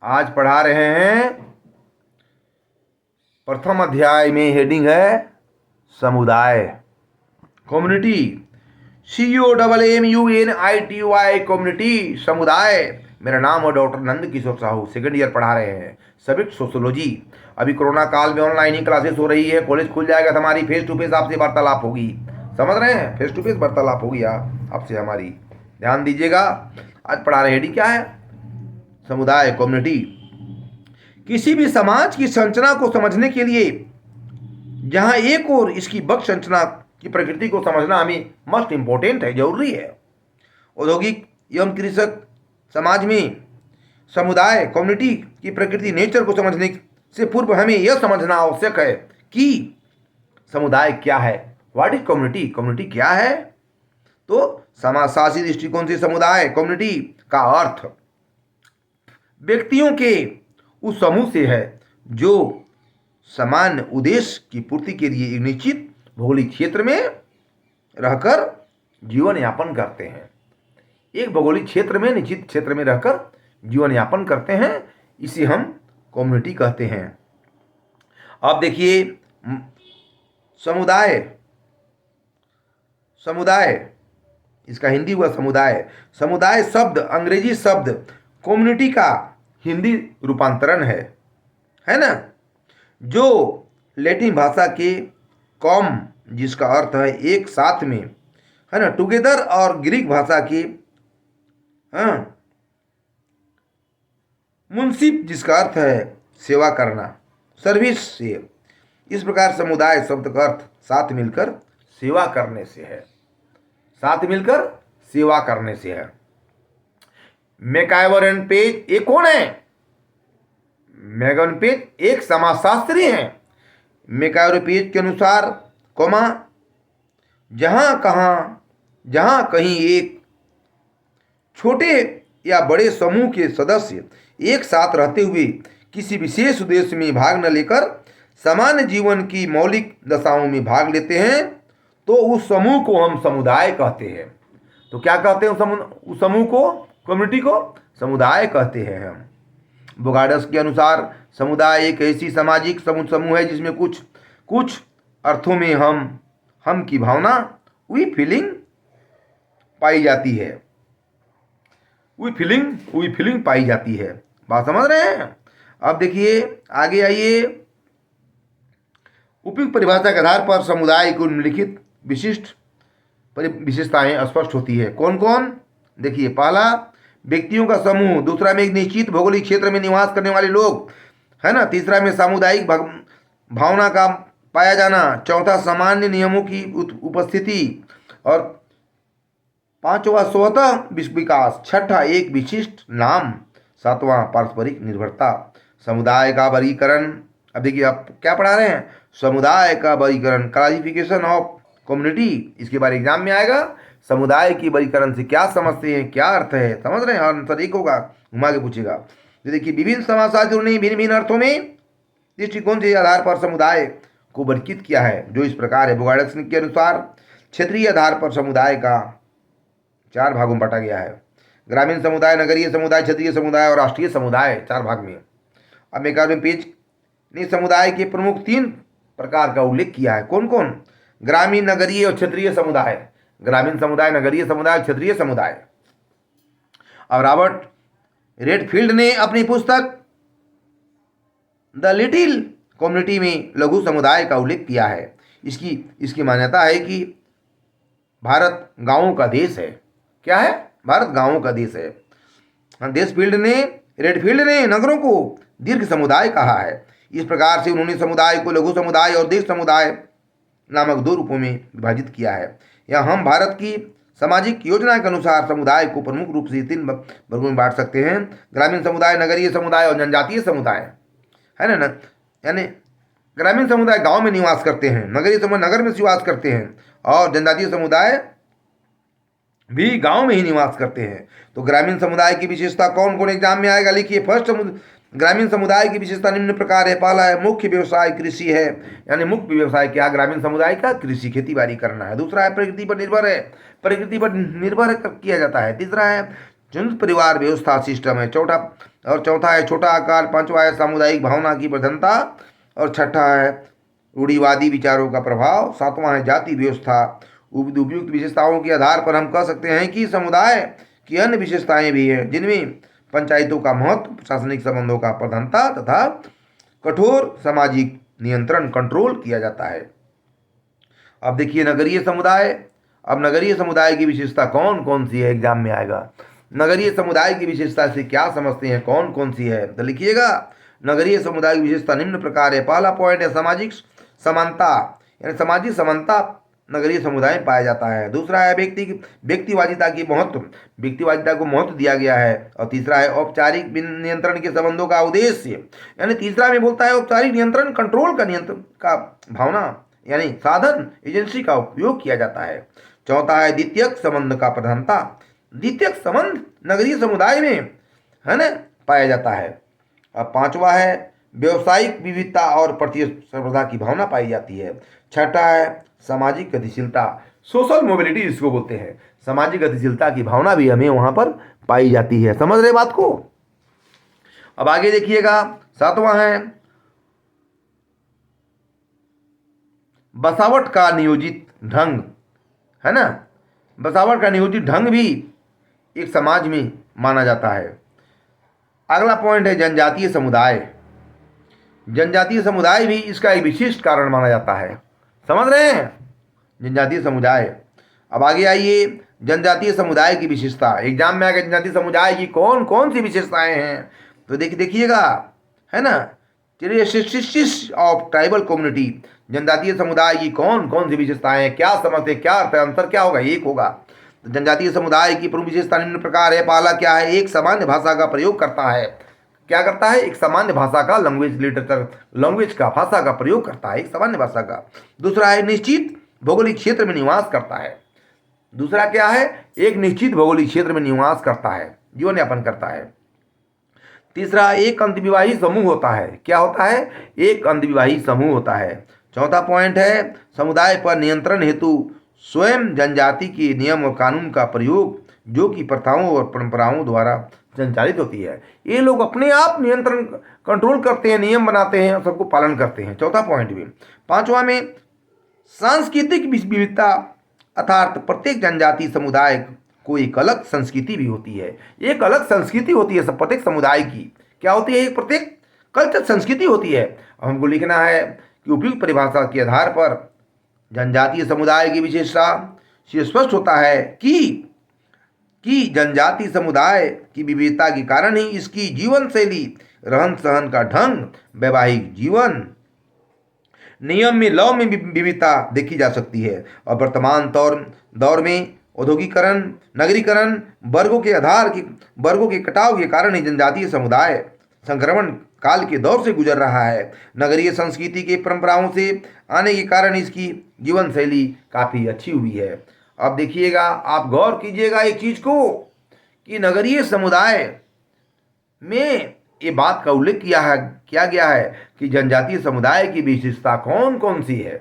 आज पढ़ा रहे हैं प्रथम अध्याय में हेडिंग है समुदाय, कम्युनिटी। COMMUNITY कम्युनिटी, समुदाय। मेरा नाम है doctor Nand Kishore Sahu, second year पढ़ा रहे हैं सब्जेक्ट सोशियोलॉजी। अभी कोरोना काल में ऑनलाइन ही क्लासेस हो रही है। कॉलेज खुल जाएगा तो हमारी फेस टू फेस आपसे वार्तालाप होगी, समझ रहे हैं? फेस टू फेस वार्तालाप होगी आपसे हमारी, ध्यान दीजिएगा। आज पढ़ा रहे हेडिंग क्या है? समुदाय, कम्युनिटी। किसी भी समाज की संरचना को समझने के लिए जहां एक और इसकी वक्र संरचना की प्रकृति को समझना हमें मस्ट इंपॉर्टेंट है, जरूरी है। औद्योगिक एवं कृषक समाज में समुदाय, कम्युनिटी की प्रकृति, नेचर को समझने से पूर्व हमें यह समझना आवश्यक है कि समुदाय क्या है। What is community? कम्युनिटी क्या है? तो समाजशास्त्री दृष्टिकोण से समुदाय, कम्युनिटी का अर्थ व्यक्तियों के उस समूह से है जो सामान्य उद्देश्य की पूर्ति के लिए एक निश्चित भौगोलिक क्षेत्र में रहकर जीवन यापन करते हैं। एक भौगोलिक क्षेत्र में, निश्चित क्षेत्र में रहकर जीवन यापन करते हैं, इसे हम कम्युनिटी कहते हैं। अब देखिए, समुदाय, समुदाय इसका हिंदी हुआ समुदाय। समुदाय शब्द अंग्रेजी शब्द कम्युनिटी का हिंदी रूपांतरण है ना, जो लैटिन भाषा के कॉम, जिसका अर्थ है एक साथ में, है ना, टुगेदर, और ग्रीक भाषा के मुंसिफ, जिसका अर्थ है सेवा करना, सर्विस से। इस प्रकार समुदाय शब्द का अर्थ साथ मिलकर सेवा करने से है, साथ मिलकर सेवा करने से है। मैकआइवर एंड पेज ये कौन है? मैकआइवर पेज एक समाजशास्त्री हैं। मैकआइवर पेज के अनुसार जहां कहीं एक छोटे या बड़े समूह के सदस्य एक साथ रहते हुए किसी विशेष उद्देश्य में भाग न लेकर सामान्य जीवन की मौलिक दशाओं में भाग लेते हैं, तो उस समूह को हम समुदाय कहते हैं। तो क्या कहते हैं उस समूह को, कम्युनिटी को? समुदाय कहते हैं हम। बोगार्डस के अनुसार समुदाय एक ऐसी सामाजिक समूह है जिसमें कुछ अर्थों में हम की भावना, वी फीलिंग पाई जाती है। वी फीलिंग पाई जाती है। बात समझ रहे हैं? अब देखिए आगे आइए। उपयुक्त परिभाषा के आधार पर समुदाय को निम्नलिखित विशेषताएं स्पष्ट होती है। कौन कौन? देखिए, पहला व्यक्तियों का समूह, दूसरा में एक निश्चित भौगोलिक क्षेत्र में निवास करने वाले लोग, है ना, तीसरा में सामुदायिक भावना का पाया जाना, चौथा सामान्य नियमों की उपस्थिति, और पांचवा स्वतः विकास, छठा एक विशिष्ट नाम, सातवां पारस्परिक निर्भरता। समुदाय का वर्गीकरण, अब देखिए आप क्या पढ़ा रहे हैं, समुदाय का वर्गीकरण, क्लासिफिकेशन ऑफ कम्युनिटी, इसके बारे एग्जाम में आएगा। समुदाय की वर्गीकरण से क्या समझते हैं, क्या अर्थ है, समझ रहे हैं? और आंसर एक होगा, घुमा के पूछेगा। तो देखिए, विभिन्न समाजशास्त्रियों ने भिन्न भिन्न अर्थों में दृष्टिकोण के आधार पर समुदाय को वर्गीकृत किया है, जो इस प्रकार है। बोगार्डस के अनुसार क्षेत्रीय आधार पर समुदाय का 4 भागों में बांटा गया है। ग्रामीण समुदाय, नगरीय समुदाय, क्षेत्रीय समुदाय और राष्ट्रीय समुदाय, 4 भाग में। अब मैकआइवर पेज ने समुदाय के प्रमुख 3 प्रकार का उल्लेख किया है। कौन कौन? ग्रामीण, नगरीय और क्षेत्रीय समुदाय। ग्रामीण समुदाय, नगरीय समुदाय, क्षेत्रीय समुदाय। अब रॉबर्ट रेडफील्ड ने अपनी पुस्तक द लिटिल कम्युनिटी में लघु समुदाय का उल्लेख किया है। इसकी मान्यता है कि भारत गांवों का देश है। क्या है? भारत गांवों का देश है। रेडफील्ड ने नगरों को दीर्घ समुदाय कहा है। इस प्रकार से उन्होंने समुदाय को लघु समुदाय और दीर्घ समुदाय नामक 2 रूपों में विभाजित किया है। यहाँ हम भारत की सामाजिक योजना के अनुसार समुदाय को प्रमुख रूप से 3 वर्गों में बांट सकते हैं: ग्रामीण समुदाय, नगरीय समुदाय और जनजातीय समुदाय, है ना। यानी ग्रामीण समुदाय गांव में निवास करते हैं, नगरीय समुदाय नगर में निवास करते हैं, और जनजातीय समुदाय भी गांव में ही निवास करते हैं। तो ग्रामीण समुदाय की विशेषता कौन कौन एग्जाम में आएगा? लिखिए, फर्स्ट ग्रामीण समुदाय की विशेषता निम्न प्रकार है। पहला है मुख्य व्यवसाय कृषि है, यानी मुख्य व्यवसाय क्या ग्रामीण समुदाय का? कृषि, खेती बाड़ी करना है। दूसरा है प्रकृति पर निर्भर है, प्रकृति पर निर्भर किया जाता है। तीसरा है संयुक्त परिवार व्यवस्था सिस्टम है। चौथा है छोटा आकार। पांचवा है सामुदायिक भावना की प्रधानता। और छठा है रूढ़िवादी विचारों का प्रभाव। सातवां है जाति व्यवस्था। उपयुक्त विशेषताओं के आधार पर हम कह सकते हैं कि समुदाय की अन्य विशेषताएं भी हैं, जिनमें पंचायतों का महत्व, प्रशासनिक संबंधों का प्रधानता तथा कठोर सामाजिक नियंत्रण कंट्रोल किया जाता है। अब देखिए नगरीय समुदाय। अब नगरीय समुदाय की विशेषता कौन कौन सी है, एग्जाम में आएगा। नगरीय समुदाय की विशेषता से क्या समझते हैं, कौन कौन सी है, तो लिखिएगा। नगरीय समुदाय की विशेषता निम्न प्रकार है। पहला पॉइंट है सामाजिक समानता, यानी सामाजिक समानता नगरीय समुदाय में पाया जाता है। दूसरा है व्यक्तिवादिता की महत्व, व्यक्तिवादिता को महत्व दिया गया है। और तीसरा है औपचारिक नियंत्रण के संबंधों का उद्देश्य, यानी तीसरा में बोलता है औपचारिक नियंत्रण, कंट्रोल का नियंत्रण का भावना, यानी साधन एजेंसी का उपयोग किया जाता है। चौथा है द्वितीयक संबंध का प्रधानता, द्वितीयक संबंध नगरीय समुदाय में है ना पाया जाता है। अब पांचवा है व्यवसायिक विविधता और प्रतिस्पर्धा की भावना पाई जाती है। छठा है सामाजिक गतिशीलता, सोशल मोबिलिटी इसको बोलते हैं। सामाजिक गतिशीलता की भावना भी हमें वहां पर पाई जाती है। समझ रहे बात को। अब आगे देखिएगा। सातवां है बसावट का नियोजित ढंग, है ना। बसावट का नियोजित ढंग भी एक समाज में माना जाता है। अगला पॉइंट है जनजातीय समुदाय। जनजातीय समुदाय भी इसका एक विशिष्ट कारण माना जाता है। समझ रहे हैं, जनजातीय समुदाय। अब आगे आइए, जनजातीय समुदाय की विशेषता। एग्जाम में आगे जनजातीय समुदाय की कौन कौन सी विशेषताएं हैं, तो देखिएगा, है ना। कैरेक्टरिस्टिक्स ऑफ ट्राइबल कम्युनिटी, जनजातीय समुदाय की कौन कौन सी विशेषताएं हैं, क्या समझते, क्या अर्थ है, आंसर क्या होगा, एक होगा। तो जनजातीय समुदाय की प्रमुख विशेषता निम्न प्रकार है। पहला क्या है, एक सामान्य भाषा का प्रयोग करता है। क्या करता है, एक सामान्य भाषा का, लैंग्वेज लिटरेचर, लैंग्वेज का, भाषा का प्रयोग करता है, एक सामान्य भाषा का। दूसरा है निश्चित भौगोलिक क्षेत्र में निवास करता है। दूसरा क्या है, एक निश्चित भौगोलिक क्षेत्र में निवास करता है, जीवन यापन करता है। तीसरा एक अंतविवाही समूह होता है। क्या होता है, एक अंतविवाही समूह होता है। चौथा पॉइंट है समुदाय पर नियंत्रण हेतु स्वयं जनजाति के नियम और कानून का प्रयोग, जो कि प्रथाओं और परंपराओं द्वारा संचालित होती है। ये लोग अपने आप नियंत्रण कंट्रोल करते हैं, नियम बनाते हैं और सबको पालन करते हैं। चौथा पॉइंट भी। पांचवा में सांस्कृतिक विविधता, अर्थात प्रत्येक जनजाति समुदाय को एक अलग संस्कृति भी होती है। एक अलग संस्कृति होती है सब प्रत्येक समुदाय की। क्या होती है, एक प्रत्येक कल्चर संस्कृति होती है। हमको लिखना है कि उपयुक्त परिभाषा के आधार पर जनजातीय समुदाय की विशेषता से स्पष्ट होता है कि जनजातीय समुदाय की विविधता के कारण ही इसकी जीवन शैली, रहन सहन का ढंग, वैवाहिक जीवन, नियम में, लॉ में विविधता देखी जा सकती है। और वर्तमान दौर में औद्योगिकरण, नगरीकरण, वर्गों के कटाव के कारण ही जनजातीय समुदाय संक्रमण काल के दौर से गुजर रहा है। नगरीय संस्कृति के परंपराओं से आने के कारण इसकी जीवन शैली काफ़ी अच्छी हुई है। अब देखिएगा, आप गौर कीजिएगा एक चीज को कि नगरीय समुदाय में ये बात का उल्लेख किया गया है कि जनजातीय समुदाय की विशेषता कौन कौन सी है,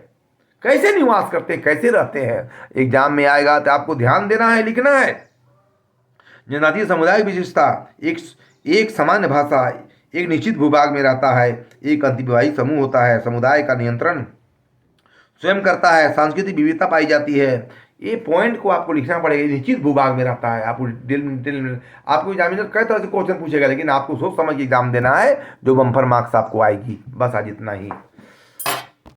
कैसे निवास करते हैं, कैसे रहते हैं। एग्जाम में आएगा तो आपको ध्यान देना है, लिखना है। जनजातीय समुदाय की विशेषता एक सामान्य भाषा, एक निश्चित भूभाग में रहता है, एक अंतविवाही समूह होता है, समुदाय का नियंत्रण स्वयं करता है, सांस्कृतिक विविधता पाई जाती है। ये पॉइंट को आपको लिखना पड़ेगा। निश्चित भूभाग में रहता है। आपको आपको एग्जामिनर कई तरह से क्वेश्चन पूछेगा, लेकिन आपको सोच समझ के एग्जाम देना है, जो बम्पर मार्क्स आपको आएगी। बस आज इतना ही।